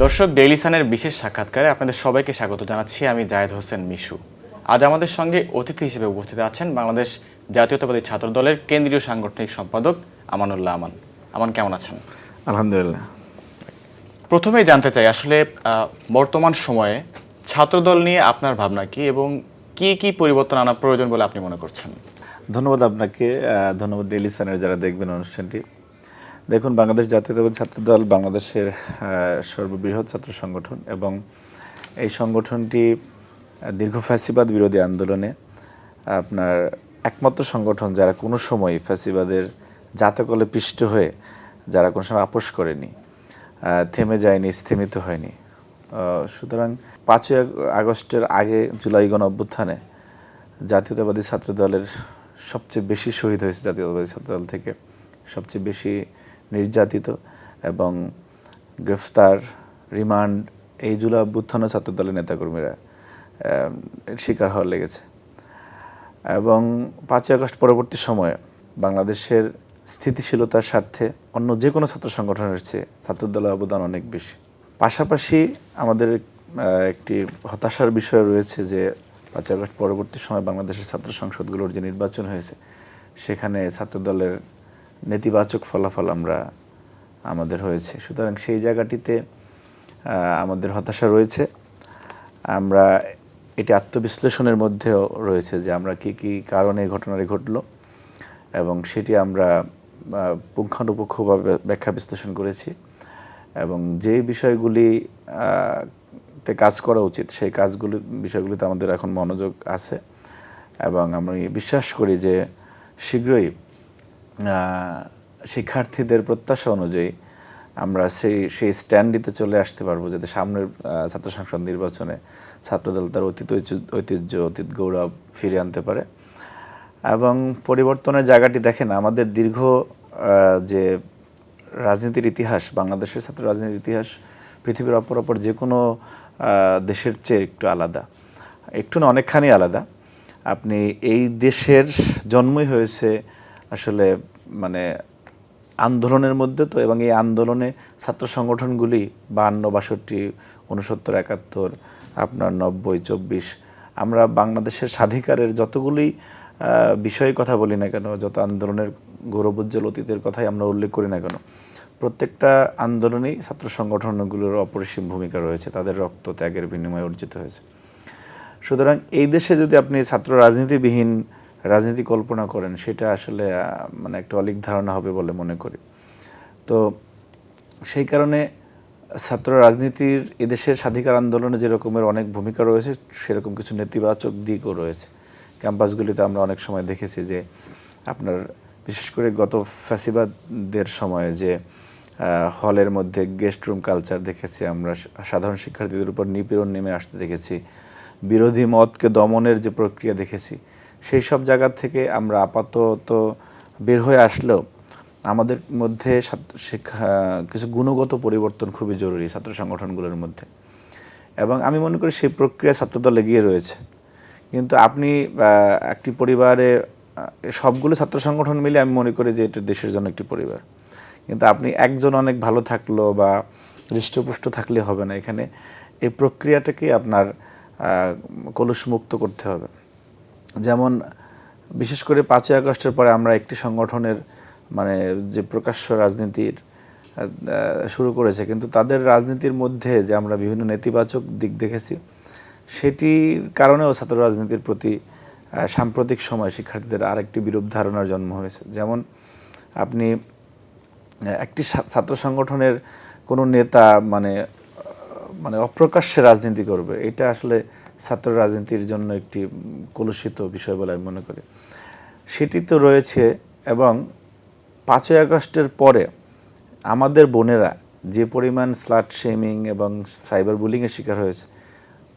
দর্শক, ডেইলি সানের বিশেষ সাক্ষাৎকারে আপনাদের সবাইকে স্বাগত জানাচ্ছি। আমি জায়েদ হোসেন মিশু। আজ আমাদের সঙ্গে অতিথি হিসেবে উপস্থিত আছেন বাংলাদেশ জাতীয়তাবাদী ছাত্র দলের কেন্দ্রীয় সাংগঠনিক সম্পাদক আমানুল্লাহ আমান। আমান, কেমন আছেন? আলহামদুলিল্লাহ। প্রথমেই জানতে চাই, আসলে বর্তমান সময়ে ছাত্রদল নিয়ে আপনার ভাবনা কি এবং কি কি পরিবর্তন আনা প্রয়োজন বলে আপনি মনে করছেন? ধন্যবাদ আপনাকে, ধন্যবাদ ডেইলি সানের যারা দেখবেন অনুষ্ঠানটি। দেখুন, বাংলাদেশ জাতীয়তাবাদী ছাত্রদল বাংলাদেশের সর্ববৃহৎ ছাত্র সংগঠন এবং এই সংগঠনটি দীর্ঘ ফ্যাসিবাদ বিরোধী আন্দোলনে আপনার একমাত্র সংগঠন যারা কোনো সময় ফ্যাসিবাদের জাতকলে পিষ্ট হয়ে যারা কোনো সময় আপোষ করেনি, থেমে যায়নি, স্থিমিত হয়নি। সুতরাং 5ই আগস্টের আগে জুলাই গণ অভ্যুত্থানে জাতীয়তাবাদী ছাত্রদলের সবচেয়ে বেশি শহীদ হয়েছে, জাতীয়তাবাদী ছাত্রদল থেকে সবচেয়ে বেশি নির্যাতিত এবং গ্রেফতার, রিমান্ড, এই জুলাই অভ্যুত্থানে ছাত্রদলের নেতাকর্মীরা শিকার হওয়ার লেগেছে। এবং 5ই আগস্ট পরবর্তী সময়ে বাংলাদেশের স্থিতিশীলতার স্বার্থে অন্য যে কোনো ছাত্র সংগঠনের চেয়ে ছাত্রদলের অবদান অনেক বেশি। পাশাপাশি আমাদের একটি হতাশার বিষয় রয়েছে যে 5ই আগস্ট পরবর্তী সময় বাংলাদেশের ছাত্র সংসদগুলোর যে নির্বাচন হয়েছে সেখানে ছাত্রদলের নেতিবাচক ফলাফল আমাদের হয়েছে। সুতরাং সেই জায়গাটিতে আমাদের হতাশা রয়েছে। আমরা এটি আত্মবিশ্লেষণের মধ্যেও রয়েছে যে আমরা কি কি কারণে এই ঘটনাটি ঘটলো এবং সেটি আমরা পুঙ্খানুপুঙ্খভাবে ব্যাখ্যা বিশ্লেষণ করেছি এবং যে বিষয়গুলি তে কাজ করা উচিত সেই বিষয়গুলিতে আমাদের এখন মনোযোগ আছে এবং আমি বিশ্বাস করি যে শীঘ্রই শিক্ষার্থীদের প্রত্যাশা অনুযায়ী আমরা সেই স্ট্যান্ডিতে চলে আসতে পারবো, যাতে সামনের ছাত্র সংসদ নির্বাচনে ছাত্রদল তার অতীত গৌরব ফিরিয়ে আনতে পারে। এবং পরিবর্তনের জায়গাটি দেখেন, আমাদের দীর্ঘ যে রাজনীতির ইতিহাস, বাংলাদেশের ছাত্র রাজনীতির ইতিহাস পৃথিবীর অপর যে কোনো দেশের চেয়ে একটু আলাদা, একটু না অনেকখানি আলাদা। আপনি এই দেশের জন্মই হয়েছে আসলে মানে আন্দোলনের মধ্যে তো, এবং এই আন্দোলনে ছাত্র সংগঠনগুলি 52, 62, 69, 71, আপনার 90, 24, আমরা বাংলাদেশের স্বাধিকারের যতগুলি বিষয়ে কথা বলি না কেন, যত আন্দোলনের গৌরবোজ্জ্বল অতীতের কথাই আমরা উল্লেখ করি না কেন, প্রত্যেকটা আন্দোলনেই ছাত্র সংগঠনগুলোর অপরিসীম ভূমিকা রয়েছে, তাদের রক্ত ত্যাগের বিনিময়ে অর্জিত হয়েছে। সুতরাং এই দেশে যদি আপনি ছাত্র রাজনীতিবিহীন রাজনীতি কল্পনা করেন, সেটা আসলে মানে একটা অলীক ধারণা হবে বলে মনে করি। তো সেই কারণে ছাত্র রাজনীতির এদেশের স্বাধিকার আন্দোলনে যে রকমের অনেক ভূমিকা রয়েছে, সেরকম কিছু নেতিবাচক দিকও রয়েছে। ক্যাম্পাসগুলিতে আমরা অনেক সময় দেখেছি যে আপনার বিশেষ করে গত ফ্যাসিবাদের সময়ে যে হলের মধ্যে গেস্ট রুম কালচার দেখেছি আমরা, সাধারণ শিক্ষার্থীদের উপর নিপীড়ন নেমে আসতে দেখেছি, বিরোধী মতকে দমনের যে প্রক্রিয়া দেখেছি, সেই সব জায়গা থেকে আমরা আপাতত বের হয়ে আসলেও আমাদের মধ্যে কিছু গুণগত পরিবর্তন খুবই জরুরি ছাত্র সংগঠনগুলোর মধ্যে, এবং আমি মনে করি সেই প্রক্রিয়া ছাত্রদল এগিয়ে রয়েছে। কিন্তু আপনি একটি পরিবারে সবগুলো ছাত্র সংগঠন মিলে আমি মনে করি যে এটা দেশের জন্য একটি পরিবার, কিন্তু আপনি একজন অনেক ভালো থাকলো বা হৃষ্টপুষ্ট থাকলে হবে না। এখানে এই প্রক্রিয়াটাকে আপনার কলুষমুক্ত করতে হবে। যেমন বিশেষ করে 5ই আগস্টের পরে আমরা একটি সংগঠনের মানে যে প্রকাশ্য রাজনীতির শুরু করেছে, কিন্তু তাদের রাজনীতির মধ্যে যে আমরা বিভিন্ন নেতিবাচক দিক দেখেছি, সেটির কারণেও ছাত্র রাজনীতির প্রতি সাম্প্রতিক সময় শিক্ষার্থীদের আরেকটি বিরূপ ধারণার জন্ম হয়েছে। যেমন আপনি একটি ছাত্র সংগঠনের কোনো নেতা মানে অপ্রকাশ্যে রাজনীতি করবে, এটা আসলে ছাত্র রাজনীতির জন্য একটি কলুষিত বিষয় বলে আমি মনে করি। সেটি তো রয়েছে, এবং 5ই আগস্টের পরে আমাদের বোনেরা যে পরিমাণ স্লাট শেমিং এবং সাইবার বুলিংয়ের শিকার হয়েছে,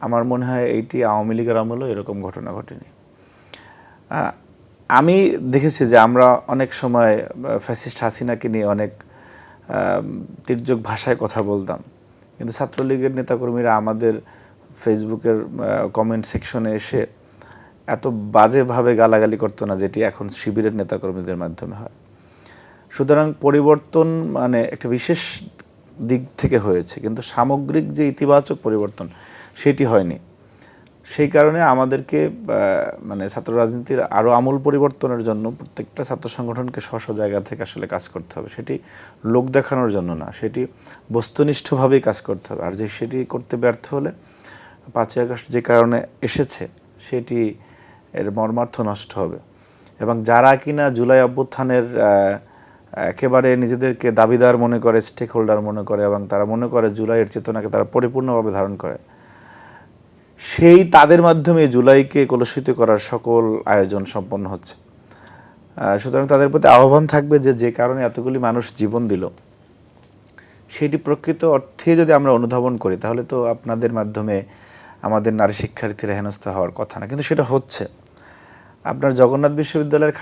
আমার মনে হয় এইটি আওয়ামী লীগের আমলেও এরকম ঘটনা ঘটেনি। আমি দেখেছি যে আমরা অনেক সময় ফ্যাসিস্ট হাসিনাকে নিয়ে অনেক তির্যক ভাষায় কথা বলতাম, কিন্তু ছাত্রলীগের নেতাকর্মীরা আমাদের ফেসবুকের কমেন্ট সেকশনে এসে এত বাজেভাবে গালাগালি করতো না, যেটি এখন শিবিরের নেতাকর্মীদের মাধ্যমে হয়। সুতরাং পরিবর্তন মানে একটা বিশেষ দিক থেকে হয়েছে, কিন্তু সামগ্রিক যে ইতিবাচক পরিবর্তন সেটি হয়নি। সেই কারণে আমাদেরকে মানে ছাত্র রাজনীতির আরও আমূল পরিবর্তনের জন্য প্রত্যেকটা ছাত্র সংগঠনকে স্ব জায়গা থেকে আসলে কাজ করতে হবে। সেটি লোক দেখানোর জন্য না, সেটি বস্তুনিষ্ঠভাবেই কাজ করতে হবে। আর যে সেটি করতে ব্যর্থ হলে 5ই আগস্ট যে কারণে এসেছে সেটি এর মর্মার্থ নষ্ট হবে। এবং যারা কিনা জুলাই অভ্যুত্থানের একেবারে নিজেদেরকে দাবিদার মনে করে, স্টেক হোল্ডার মনে করে, এবং তারা মনে করে জুলাইয়ের চেতনাকে তারা পরিপূর্ণভাবে ধারণ করে, সেই তাদের মাধ্যমে জুলাইকে কলুষিত করার সকল আয়োজন সম্পন্ন হচ্ছে। সুতরাং তাদের প্রতি আহ্বান থাকবে যে যে কারণে এতগুলি মানুষ জীবন দিল সেটি প্রকৃত অর্থে যদি আমরা অনুধাবন করি তাহলে তো আপনাদের মাধ্যমে আমাদের নারী শিক্ষার্থীরা হেনস্থা হওয়ার কথা না, কিন্তু সেটা হচ্ছে। আপনার জগন্নাথ বিশ্ববিদ্যালয়ের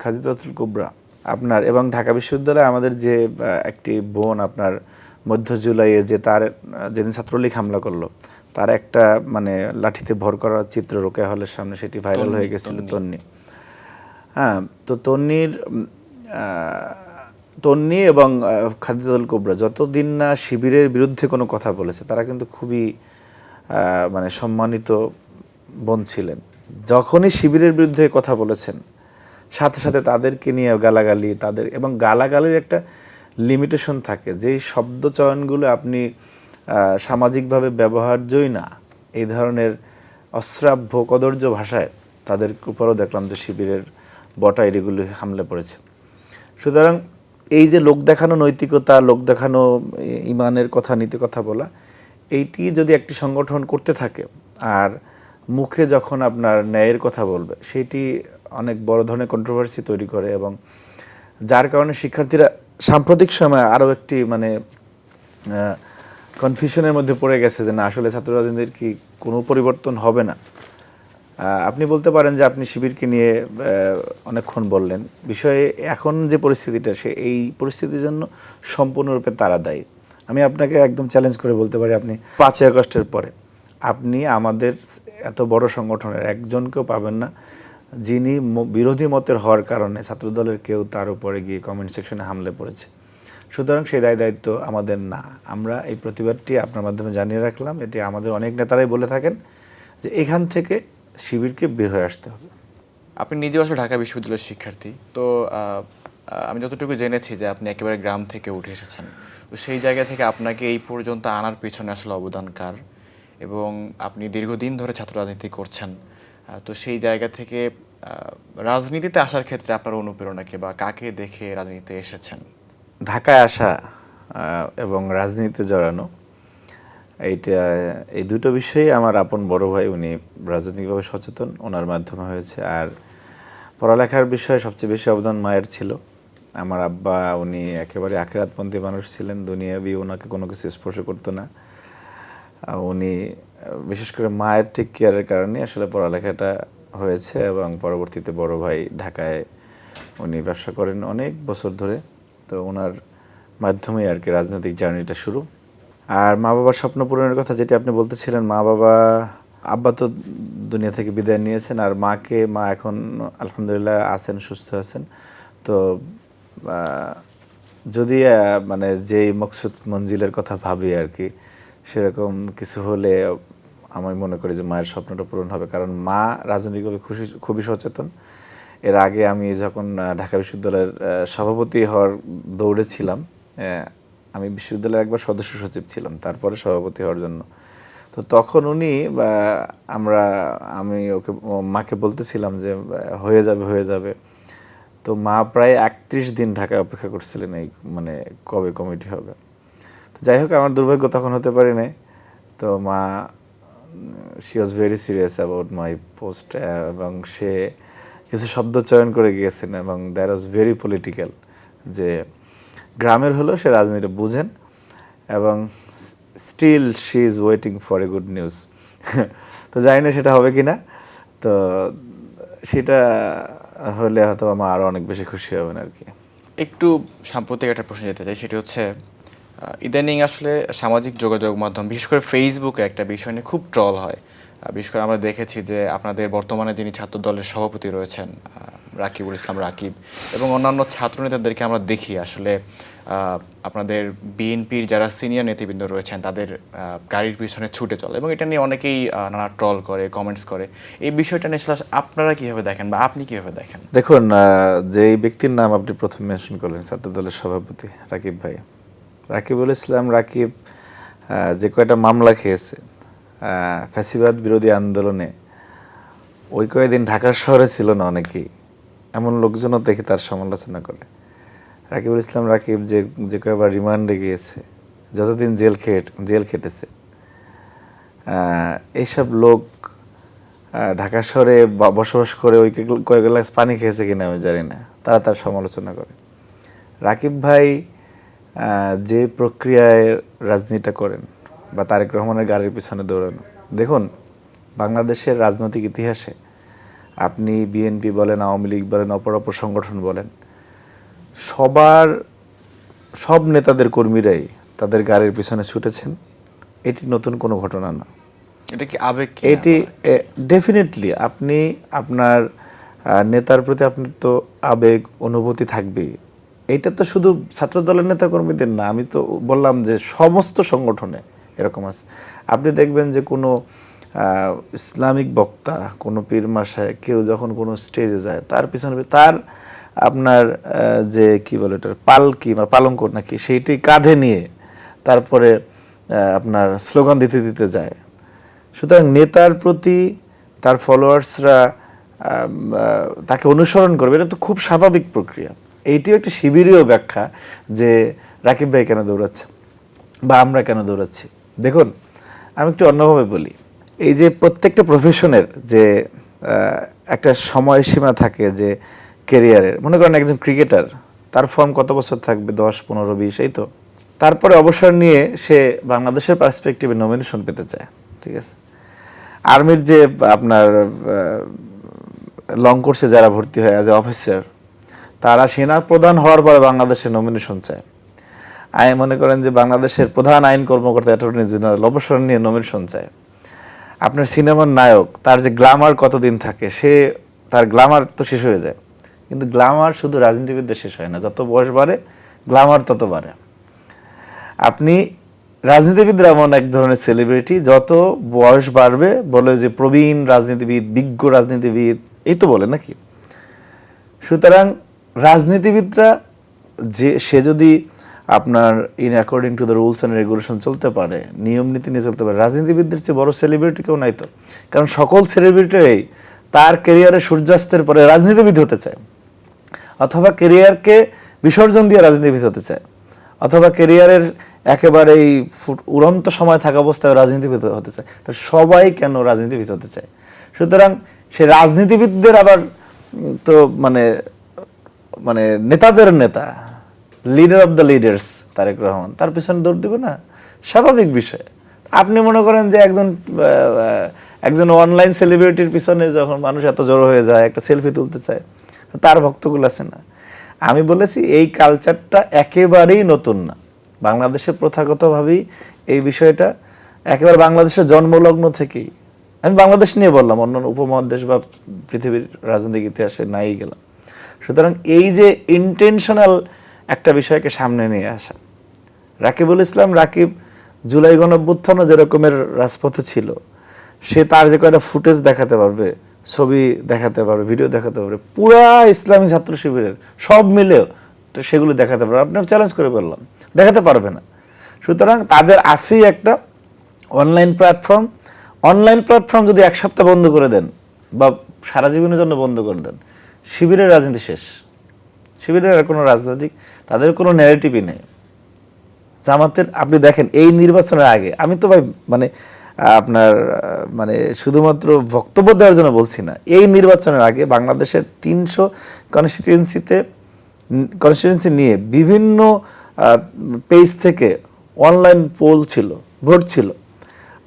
খাদিজাতুল কুবরা আপনার এবং ঢাকা বিশ্ববিদ্যালয়ে আমাদের যে একটি বোন আপনার মধ্য জুলাইয়ে যে তার যেদিন ছাত্রলীগ হামলা করলো তার একটা মানে লাঠিতে ভর করার চিত্র রোকেয়া হলের সামনে সেটি ভাইরাল হয়ে গেছিল, তন্নি। হ্যাঁ, তো তন্নি এবং খাদিজাতুল কুবরা যতদিন না শিবিরের বিরুদ্ধে কোনো কথা বলেছে তারা কিন্তু খুবই মানে সম্মানিত বোন ছিলেন। যখনই শিবিরের বিরুদ্ধে কথা বলেছেন সাথে সাথে তাদেরকে নিয়ে গালাগালি, তাদের এবং গালাগালির একটা লিমিটেশন থাকে, যেই শব্দ চয়নগুলো আপনি সামাজিকভাবে ব্যবহার্যই না, এই ধরনের অশ্রাব্য কদর্য ভাষায় তাদের উপরও দেখলাম যে শিবিরের বটা এগুলি হামলে পড়েছে। সুতরাং এই যে লোক দেখানো নৈতিকতা, লোক দেখানো ইমানের কথা, নীতি কথা বলা, এইটি যদি একটি সংগঠন করতে থাকে আর মুখে যখন আপনার ন্যায়ের কথা বলবে সেটি অনেক বড় ধরনের কন্ট্রোভার্সি তৈরি করে, এবং যার কারণে শিক্ষার্থীরা সাম্প্রতিক সময়ে আরও একটি মানে কনফিউশনের মধ্যে পড়ে গেছে যে না আসলে ছাত্র রাজনীতির কি কোনো পরিবর্তন হবে না। আপনি বলতে পারেন যে আপনি শিবিরকে নিয়ে অনেকক্ষণ বললেন, বিষয়ে এখন যে পরিস্থিতিটা এই পরিস্থিতির জন্য সম্পূর্ণরূপে তারা দায়ী। আমি আপনাকে একদম চ্যালেঞ্জ করে বলতে পারি, আপনি 5ই আগস্টের পরে আপনি আমাদের এত বড় সংগঠনের একজনকেও পাবেন না যিনি বিরোধী মতের হওয়ার কারণে ছাত্রদলের কেউ তার উপরে গিয়ে কমেন্ট সেকশনে হামলে পড়েছে। সুতরাং সেই দায়িত্ব আমাদের না। আমরা এই প্রতিবাদটি আপনার মাধ্যমে জানিয়ে রাখলাম। এটি আমাদের অনেক নেতারাই বলে থাকেন যে এখান থেকে শিবিরকে বের হয়ে আসতে হবে। আপনি নিজেও আসলে ঢাকা বিশ্ববিদ্যালয়ের শিক্ষার্থী, তো আমি যতটুকু জেনেছি যে আপনি একেবারে গ্রাম থেকে উঠে এসেছেন, তো সেই জায়গা থেকে আপনাকে এই পর্যন্ত আনার পেছনে আসলে অবদান কার, এবং আপনি দীর্ঘদিন ধরে ছাত্র রাজনীতি করছেন, তো সেই জায়গা থেকে রাজনীতিতে আসার ক্ষেত্রে আপনার অনুপ্রেরণাকে বা কাকে দেখে রাজনীতিতে এসেছেন? ঢাকায় আসা এবং রাজনীতিতে জড়ানো, এই দুটো বিষয়েই আমার আপন বড় ভাই, উনি রাজনৈতিকভাবে সচেতন, ওনার মাধ্যমে হয়েছে। আর পড়ালেখার বিষয়ে সবচেয়ে বেশি অবদান মায়ের ছিল। আমার আব্বা উনি একেবারে আখিরাতপন্থী মানুষ ছিলেন, দুনিয়াবি ওনাকে কোনো কিছু স্পর্শ করতো না। উনি বিশেষ করে মায়ের টেক কেয়ারের কারণে আসলে পড়ালেখাটা হয়েছে, এবং পরবর্তীতে বড় ভাই ঢাকায় উনি ব্যবসা করেন অনেক বছর ধরে, তো ওনার মাধ্যমেই আর কি রাজনৈতিক জার্নিটা শুরু। আর মা বাবার স্বপ্ন পূরণের কথা যেটি আপনি বলতেছিলেন, আব্বা তো দুনিয়া থেকে বিদায় নিয়েছেন, আর মা এখন আলহামদুলিল্লাহ আছেন, সুস্থ আছেন। তো যদি মানে যেই মকসুদ মঞ্জিলের কথা ভাবি আর কি, সেরকম কিছু হলে আমি মনে করি যে মায়ের স্বপ্নটা পূরণ হবে, কারণ মা রাজনৈতিকভাবে খুবই সচেতন। এর আগে আমি যখন ঢাকা বিশ্ববিদ্যালয়ের সভাপতি হওয়ার দৌড়ে ছিলাম, আমি বিশ্ববিদ্যালয়ের একবার সদস্য সচিব ছিলাম, তারপরে সভাপতি হওয়ার জন্য। তো তখন আমি মাকে বলতেছিলাম যে হয়ে যাবে। তো মা প্রায় 31 দিন ঢাকায় অপেক্ষা করছিলেন এই মানে কবে কমিটি হবে। তো যাই হোক, আমার দুর্ভাগ্য তখন হতে পারি নাই। তো মা she was very serious about my post, এবং সে কিছু শব্দ চয়ন করে গিয়েছেন, এবং দ্যাট ওয়াজ ভেরি পলিটিক্যাল, যে গ্রামের হলেও সে রাজনীতি বুঝেন, এবং still she is waiting for a good news. তো জানি না সেটা হবে কি না, তো সেটা হলে হয়তো আমার আরও অনেক বেশি খুশি হবেন আর কি। একটু সাম্প্রতিক একটা প্রশ্ন যেতে চাই, সেটি হচ্ছে ইদানিং আসলে সামাজিক যোগাযোগ মাধ্যম, বিশেষ করে ফেসবুকে একটা বিষয় নিয়ে খুব ট্রল হয়। বিশেষ করে আমরা দেখেছি যে আপনাদের বর্তমানে যিনি ছাত্র দলের সভাপতি রয়েছেন রাকিবুল ইসলাম রাকিব এবং অন্যান্য ছাত্রনেতাদেরকে আমরা দেখি আসলে আপনাদের বিএনপির যারা সিনিয়র নেতৃবৃন্দ রয়েছেন তাদের গাড়ির পিছনে ছুটে চলে এবং এটা নিয়ে অনেকেই নানা ট্রল করে, কমেন্টস করে। এই বিষয়টা নিয়ে আসলে আপনারা কীভাবে দেখেন বা আপনি কীভাবে দেখেন? দেখুন, যে ব্যক্তির নাম আপনি প্রথম মেনশন করলেন, ছাত্রদলের সভাপতি রাকিব ভাই, রাকিবুল ইসলাম রাকিব যে কয়টা মামলা খেয়েছে ফ্যাসিবাদ বিরোধী আন্দোলনে, ওই কয়েকদিন ঢাকা শহরে ছিল না অনেকেই, এমন লোকজনও দেখে তার সমালোচনা করে। রাকিবুল ইসলাম রাকিব যে কয়েকবার রিমান্ডে গিয়েছে, যতদিন জেল খেটেছে, এইসব লোক ঢাকা শহরে বসবাস করে ওই কয়েক গ্লাস পানি খেয়েছে কিনা আমি জানি না, তারা তার সমালোচনা করে। রাকিব ভাই যে প্রক্রিয়ায় রাজনীতিটা করেন বা তারেক রহমানের গাড়ির পিছনে দৌড়ানো, দেখুন বাংলাদেশের রাজনৈতিক ইতিহাসে আপনি বিএনপি বলেন, আওয়ামী লীগ বলেন, অপর সংগঠন বলেন, সব নেতাদের কর্মীরাই তাদের গাড়ির পিছনে ছুটেছেন। এটি নতুন কোনো ঘটনা না। এটা কি আবেগ? এটি ডেফিনেটলি আপনি আপনার নেতার প্রতি আপনার তো আবেগ অনুভূতি থাকবেই। এইটা তো শুধু ছাত্র দলের নেতা কর্মীদের না, আমি তো বললাম যে সমস্ত সংগঠনে এরকম আছে। আপনি দেখবেন যে কোনো ইসলামিক বক্তা, কোনো পীর মাসায় কেউ যখন কোনো স্টেজে যায়, তার পিছনে তার আপনার যে কি বলে এটা পালকি বা পালঙ্ক নাকি, সেইটি কাঁধে নিয়ে তারপরে আপনার স্লোগান দিতে দিতে যায়। সুতরাং নেতার প্রতি তার ফলোয়ার্সরা তাকে অনুসরণ করবে, এটা তো খুব স্বাভাবিক প্রক্রিয়া। এইটিও একটি শিবিরীয় ব্যাখ্যা যে রাকিব ভাই কেন দৌড়াচ্ছে বা আমরা কেন দৌড়াচ্ছি। দেখুন, আমি একটু অন্যভাবে বলি, এই যে প্রত্যেকটা প্রফেশনের যে একটা সময়সীমা থাকে যে ক্যারিয়ারের, মনে করেন একজন ক্রিকেটার, তার ফর্ম কত বছর থাকবে, 10, 15, 20, এই তো। তারপরে অবসর নিয়ে সে বাংলাদেশের পার্সপেক্টিভে নমিনেশন পেতে চায়, ঠিক আছে। আর্মির যে আপনার লং কোর্সে যারা ভর্তি হয় অ্যাজ এ অফিসার, তারা সেনা প্রধান হওয়ার পরে বাংলাদেশে নমিনেশন চায়। আমি মনে করেন যে বাংলাদেশের প্রধান আইন কর্মকর্তা অ্যাটর্নি জেনারেল অবসর নিয়ে নমিনেশন চায়। আপনার সিনেমার নায়ক, তার যে গ্ল্যামার কতদিন থাকে, তার গ্ল্যামার তো শেষ হয়ে যায়। কিন্তু গ্ল্যামার শুধু রাজনীতিবিদদের শেষ হয় না, যত বয়স বাড়ে গ্ল্যামার তত বাড়ে। আপনি রাজনীতিবিদরা এমন এক ধরনের সেলিব্রিটি, যত বয়স বাড়বে বলে যে প্রবীণ রাজনীতিবিদ, বিজ্ঞ রাজনীতিবিদ, এই তো বলে নাকি। সুতরাং রাজনীতিবিদরা সে যদি আপনার in according to the rules and regulation চলতে পারে, নিয়ম নীতি নিয়ে চলতে পারে, রাজনীতিবিদদের চেয়ে বড় সেলিব্রিটি কেউ নাই তো। কারণ সকল সেলিব্রিটিরাই তার ক্যারিয়ারে সূর্যাস্তের পরে রাজনীতিবিদ হতে চায়, অথবা ক্যারিয়ারকে বিসর্জন দিয়ে রাজনীতিবিদ হতে চায়, অথবা ক্যারিয়ারের একেবারে উড়ন্ত সময় থাকা অবস্থায় রাজনীতিবিদ হতে চায়। তো সবাই কেন রাজনীতিবিদ হতে চায়? সুতরাং সে রাজনীতিবিদদের আবার তো মানে মানে নেতাদের নেতা, leader of the leaders Tarique Rahman, তার পিছনে দৌড় দিবে না? স্বাভাবিক বিষয়। আপনি মনে করেন যে একজন অনলাইন সেলিব্রিটির পিছনে যখন মানুষ এত জড়ো হয়ে যায়, একটা সেলফি তুলতে চায়, তার ভক্তগুলো আছে না। আমি বলেছি এই কালচারটা একেবারেই নতুন না, বাংলাদেশে প্রথাগতভাবেই এই বিষয়টা একেবারে বাংলাদেশের জন্মলগ্ন থেকেই। আমি বাংলাদেশ নিয়ে বললাম, অন্য উপমহাদেশ বা পৃথিবীর রাজনৈতিক ইতিহাসে নাই গেলাম। সুতরাং এই যে ইন্টেনশনাল একটা বিষয়কে সামনে নিয়ে আসা, রাকিবুল ইসলাম রাকিব জুলাই গণঅভ্যুত্থানও যে রকমের রাজপথে ছিল, সে তার যে কয়টা ফুটেজ দেখাতে পারবে, ছবি দেখাতে পারবে, ভিডিও দেখাতে পারবে, পুরা ইসলামী ছাত্র শিবিরের সব মিলেও তো সেগুলো দেখাতে পারবে। আপনার চ্যালেঞ্জ করে বললাম, দেখাতে পারবে না। সুতরাং তাদের আছেই একটা অনলাইন প্ল্যাটফর্ম যদি এক সপ্তাহ বন্ধ করে দেন বা সারা জীবনের জন্য বন্ধ করে দেন, শিবিরের রাজনীতি শেষ। শিবিরের আর কোনো রাজনৈতিক, তাদের কোনো ন্যারেটিভই নেই। জামাতের আপনি দেখেন এই নির্বাচনের আগে, আমি তো ভাই আপনার শুধুমাত্র বক্তব্য দেওয়ার জন্য বলছি না, এই নির্বাচনের আগে বাংলাদেশের 300 কনস্টিটিউয়েন্সি নিয়ে বিভিন্ন পেজ থেকে অনলাইন পোল ছিল, ভোট ছিল।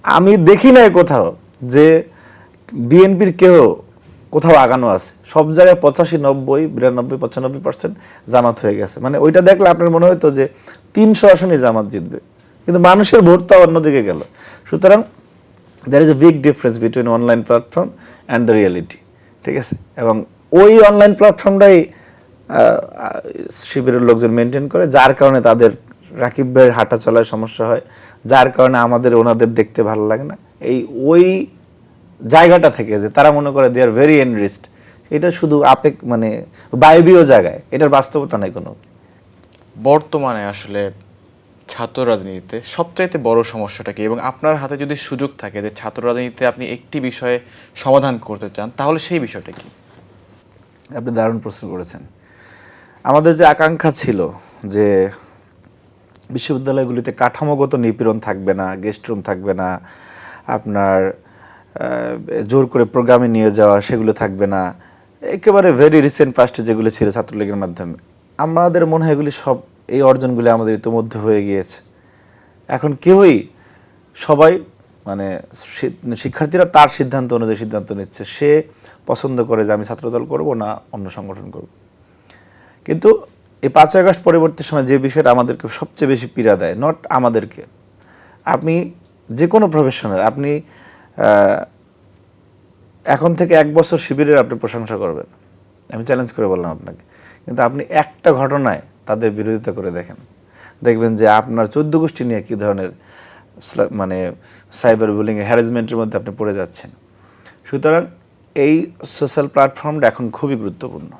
আমি দেখি নাই কোথাও যে বিএনপির কেউ কোথাও আগানো আছে। সব জায়গায় 85, 90, 92, 95% জামাত হয়ে গেছে। ওইটা দেখলে আপনার মনে হয়তো যে 300 আসনে জামাত জিতবে, কিন্তু মানুষের ভোটটা অন্যদিকে গেল। সুতরাং there is a big difference between online platform and the reality, ঠিক আছে। এবং ওই অনলাইন প্ল্যাটফর্মটাই শিবিরের লোকজন মেনটেন করে, যার কারণে তাদের রাকিব ভাইয়ের হাঁটা চলায় সমস্যা হয়, যার কারণে আমাদের ওনাদের দেখতে ভালো লাগে না। ওই জায়গাটা থেকে যে তারা মনে করে দে আর ভেরি এনরিচড, এটা শুধু মানে বায়বীয় জায়গায়, এটার বাস্তবতা নাই কোনো। বর্তমানে আসলে ছাত্র রাজনীতিতে সবচাইতে বড় সমস্যাটা কি, এবং আপনার হাতে যদি সুযোগ থাকে যে ছাত্র রাজনীতিতে আপনি একটি বিষয়ে সমাধান করতে চান, তাহলে সেই বিষয়টা কি? আপনি দারুণ প্রশ্ন করেছেন। আমাদের যে আকাঙ্ক্ষা ছিল যে বিশ্ববিদ্যালয়গুলিতে কাঠামোগত নিপীড়ন থাকবে না, গেস্ট রুম থাকবে না, আপনার জোর করে প্রোগ্রামে নিয়ে যাওয়া সেগুলো থাকবে না, একেবারে ভেরি রিসেন্ট পাস্টে যেগুলো ছিল ছাত্রলীগের মাধ্যমে, আমাদের মনে হয় এগুলি সব, এই অর্জনগুলি আমাদের ইতিমধ্যে হয়ে গিয়েছে। এখন কেউই, সবাই মানে শিক্ষার্থীরা তার সিদ্ধান্ত অনুযায়ী সিদ্ধান্ত নিচ্ছে, সে পছন্দ করে যে আমি ছাত্রদল করব না অন্য সংগঠন করব। কিন্তু এই 5 আগস্ট পরবর্তী সময় যে বিষয়টা আমাদেরকে সবচেয়ে বেশি পীড়া দেয়, নট আমাদেরকে, আপনি যে কোনো প্রফেশনাল, আপনি এখন থেকে 1 বছর শিবিরের আপনি প্রশংসা করবেন, আমি চ্যালেঞ্জ করে বললাম আপনাকে, কিন্তু আপনি একটা ঘটনায় তাদের বিরোধিতা করে দেখবেন যে আপনার 14 গোষ্ঠী নিয়ে কী ধরনের মানে সাইবার বুলিং, হ্যারাসমেন্টের মধ্যে আপনি পড়ে যাচ্ছেন। সুতরাং এই সোশ্যাল প্ল্যাটফর্মটা এখন খুবই গুরুত্বপূর্ণ।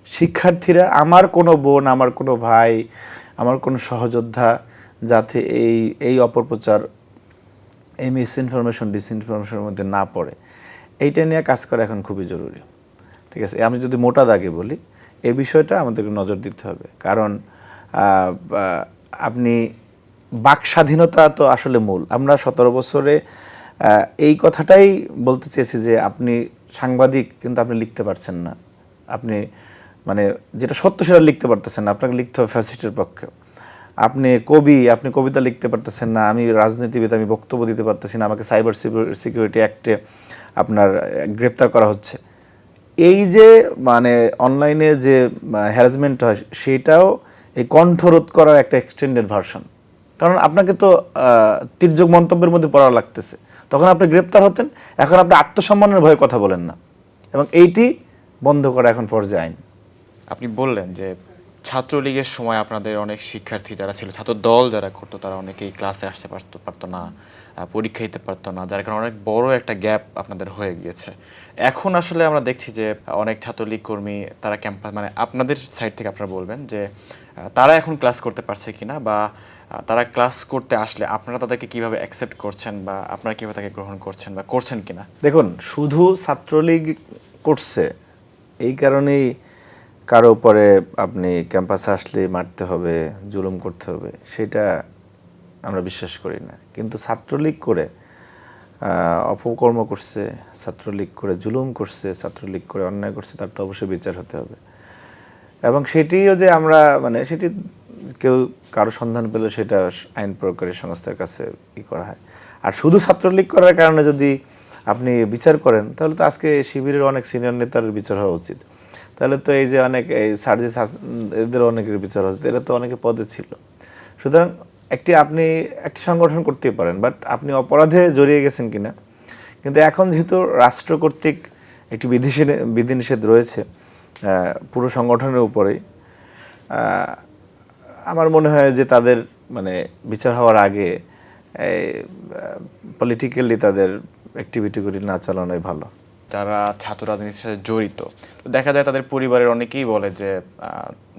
শিক্ষার্থীরা, আমার কোনো বোন, আমার কোনো ভাই, আমার কোনো সহযোদ্ধা যাতে এই অপপ্রচার, এই মিসইনফরমেশন, ডিসইনফরমেশনের মধ্যে না পড়ে, এইটা নিয়ে কাজ করা এখন খুবই জরুরি। ঠিক আছে, আমি যদি মোটা দাগে বলি, এই বিষয়টা আমাদেরকে নজর দিতে হবে। কারণ আপনি বাক স্বাধীনতা তো আসলে মূল। আমরা 17 বছরে এই কথাটাই বলতে চেয়েছি যে আপনি সাংবাদিক কিন্তু আপনি লিখতে পারছেন না, আপনি মানে যেটা সত্য সেটা লিখতে পারতেছেন না, আপনাকে লিখতে হবে ফ্যাসিস্টের পক্ষে। আপনি কবি, আপনি কবিতা লিখতে পারতেছেন না, আমি রাজনীতিবিদ, আমি বক্তব্য দিতে পারতেছি না, আমাকে সাইবার সিকিউরিটি অ্যাক্টে আপনার গ্রেপ্তার করা হচ্ছে। এই যে মানে অনলাইনে যে হ্যারাসমেন্ট হয়, সেটাও এই কণ্ঠরোধ করার একটা এক্সটেন্ডেড ভার্সন। কারণ আপনাকে তো তির্যক মন্তব্যের মধ্যে পড়া লাগতেছে, তখন আপনি গ্রেপ্তার হতেন, এখন আপনি আত্মসম্মানের ভয়ে কথা বলেন না, এবং এইটি বন্ধ করা এখন পর্যায়ে আইন। আপনি বললেন যে ছাত্রলীগের সময় আপনাদের অনেক শিক্ষার্থী যারা ছিল, ছাত্র দল যারা করতো, তারা অনেকেই ক্লাসে আসতে পারতো না, পরীক্ষা দিতে পারতো না, যার কারণে অনেক বড় একটা গ্যাপ আপনাদের হয়ে গিয়েছে। এখন আসলে আমরা দেখছি যে অনেক ছাত্রলীগ কর্মী তারা ক্যাম্পাস, মানে আপনাদের সাইড থেকে আপনারা বলবেন যে তারা এখন ক্লাস করতে পারছে কিনা, বা তারা ক্লাস করতে আসলে আপনারা তাদেরকে কিভাবে অ্যাকসেপ্ট করছেন, বা আপনারা কিভাবে তাকে গ্রহণ করছেন বা করছেন কিনা? দেখুন, শুধু ছাত্রলীগ করছে এই কারণেই কারো উপরে আপনি ক্যাম্পাসে আসলে মারতে হবে, জুলুম করতে হবে, সেটা আমরা বিশ্বাস করি না। কিন্তু ছাত্রলীগ করে অপকর্ম করছে, ছাত্রলীগ করে জুলুম করছে, ছাত্রলীগ করে অন্যায় করছে, তার তো অবশ্যই বিচার হতে হবে। এবং সেটিও যে আমরা মানে সেটি কেউ কারো সন্ধান পেলে সেটা আইন প্রয়োগকারী সংস্থার কাছে ই করা হয়। আর শুধু ছাত্রলীগ করার কারণে যদি আপনি বিচার করেন, তাহলে তো আজকে শিবিরের অনেক সিনিয়র নেতার বিচার হওয়া উচিত। তাহলে তো এই যে অনেক এই সার্জিস এদের অনেকের বিচার হচ্ছে, এরা তো অনেকে পদে ছিল। সুতরাং আপনি একটি সংগঠন করতেই পারেন, বাট আপনি অপরাধে জড়িয়ে গেছেন কিনা। কিন্তু এখন যেহেতু রাষ্ট্র কর্তৃক একটি বিধিনিষেধ রয়েছে পুরো সংগঠনের উপরেই, আমার মনে হয় যে তাদের মানে বিচার হওয়ার আগে পলিটিক্যালি তাদের অ্যাক্টিভিটিগুলি না চালানোই ভালো। যারা ছাত্র রাজনীতির সাথে জড়িত, তো দেখা যায় তাদের পরিবারের অনেকেই বলে যে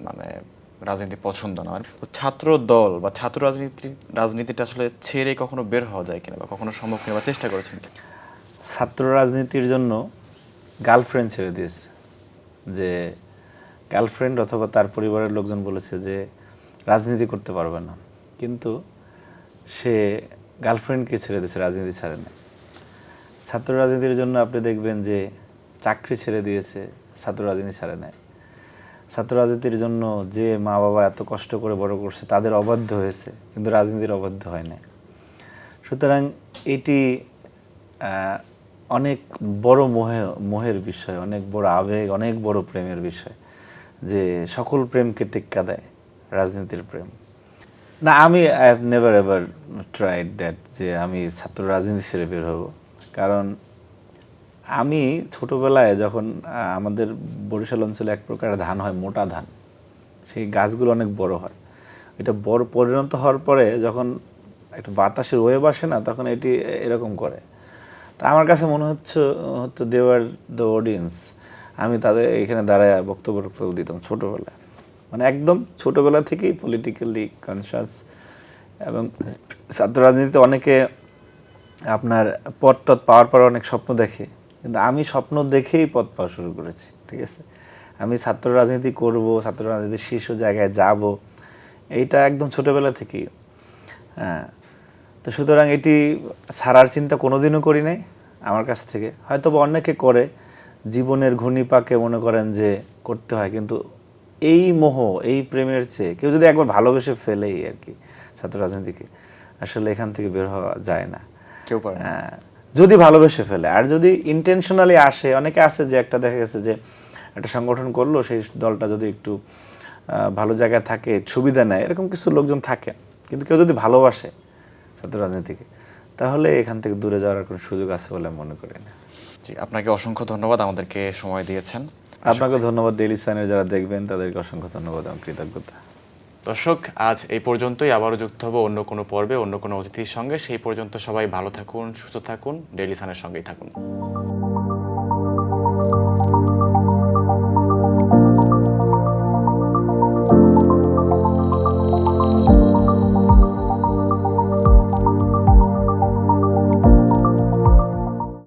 মানে রাজনীতি পছন্দ না। তো ছাত্র দল বা ছাত্র রাজনীতিটা আসলে ছেড়ে কখনো বের হওয়া যায় কিনা, বা কখনো সম্ভব কিনা, বা চেষ্টা করেছেন কি? ছাত্র রাজনীতির জন্য গার্লফ্রেন্ড ছেড়ে দিয়েছে, যে গার্লফ্রেন্ড অথবা তার পরিবারের লোকজন বলেছে যে রাজনীতি করতে পারবে না, কিন্তু সে গার্লফ্রেন্ডকে ছেড়ে দিয়েছে, রাজনীতি ছাড়ে না। ছাত্র রাজনীতির জন্য আপনি দেখবেন যে চাকরি ছেড়ে দিয়েছে, ছাত্র রাজনীতি ছাড়ে নাই। ছাত্র রাজনীতির জন্য যে মা বাবা এত কষ্ট করে বড় করছে তাদের অবাধ্য হয়েছে, কিন্তু রাজনীতির অবাধ্য হয় না। সুতরাং এটি অনেক বড় মোহের বিষয়, অনেক বড় আবেগ, অনেক বড় প্রেমের বিষয়, যে সকল প্রেমকে টেক্কা দেয় রাজনীতির প্রেম না। আমি I have never ever tried that যে আমি ছাত্র রাজনীতি ছেড়ে বের হব, কারণ আমি ছোটবেলায় যখন আমাদের বরিশাল অঞ্চলে এক প্রকার ধান হয়, মোটা ধান, সেই গাছগুলো অনেক বড় হয়। এটা বড় পরিণত হওয়ার পরে যখন একটা বাতাসের ওয়েভ আসে না, তখন এটি এরকম করে। তা আমার কাছে মনে হতো দেওয়ার দ্য অডিয়েন্স, আমি তাদের এখানে দাঁড়ায় বক্তব্য দিতাম ছোটবেলায়। মানে একদম ছোটবেলা থেকেই পলিটিক্যালি কনসাস। এবং ছাত্র রাজনীতিতে অনেকে আপনার পদ টদ পাওয়ার পর অনেক স্বপ্ন দেখে, কিন্তু আমি স্বপ্ন দেখেই পদ পাওয়া শুরু করেছি। ঠিক আছে, আমি ছাত্র রাজনীতি করব, ছাত্র রাজনীতির শীর্ষ জায়গায় যাব, এইটা একদম ছোটবেলা থেকেই। হ্যাঁ, তো সুতরাং এটি ছাড়ার চিন্তা কোনোদিনও করি নাই আমার কাছ থেকে। হয়তো বা অনেকে করে, জীবনের ঘূর্ণিপাকে মনে করেন যে করতে হয়, কিন্তু এই মোহ, এই প্রেমের চেয়ে কেউ যদি একবার ভালোবেসে ফেলেই আর কি ছাত্র রাজনীতিকে, আসলে এখান থেকে বের হওয়া যায় না কেউ পারে না। যদি ভালোবেসে ফেলে। আর যদি ইন্টেনশনালি আসে, অনেকে আছে যে একটা দেখা গেছে যে একটা সংগঠন করলো, সেই দলটা যদি একটু ভালো জায়গায় থাকে, সুবিধা নেয়, এরকম কিছু লোকজন থাকে। কিন্তু কেউ যদি ভালোবাসে ছাত্র রাজনীতিকে, তাহলে এখান থেকে দূরে যাওয়ার কোনো সুযোগ আছে বলে আমি মনে করি না। জি, আপনাকে অসংখ্য ধন্যবাদ আমাদেরকে সময় দিয়েছেন। আপনাকে ধন্যবাদ, ডেইলি সাইনের যারা দেখবেন তাদেরকে অসংখ্য ধন্যবাদ এবং কৃতজ্ঞতা। দর্শক, আজ এই পর্যন্তই। আবারও যুক্ত হবো অন্য কোনো পর্বে অন্য কোনো অতিথির সঙ্গে। সেই পর্যন্ত সবাই ভালো থাকুন, সুস্থ থাকুন, ডেইলি সানের সঙ্গেই থাকুন।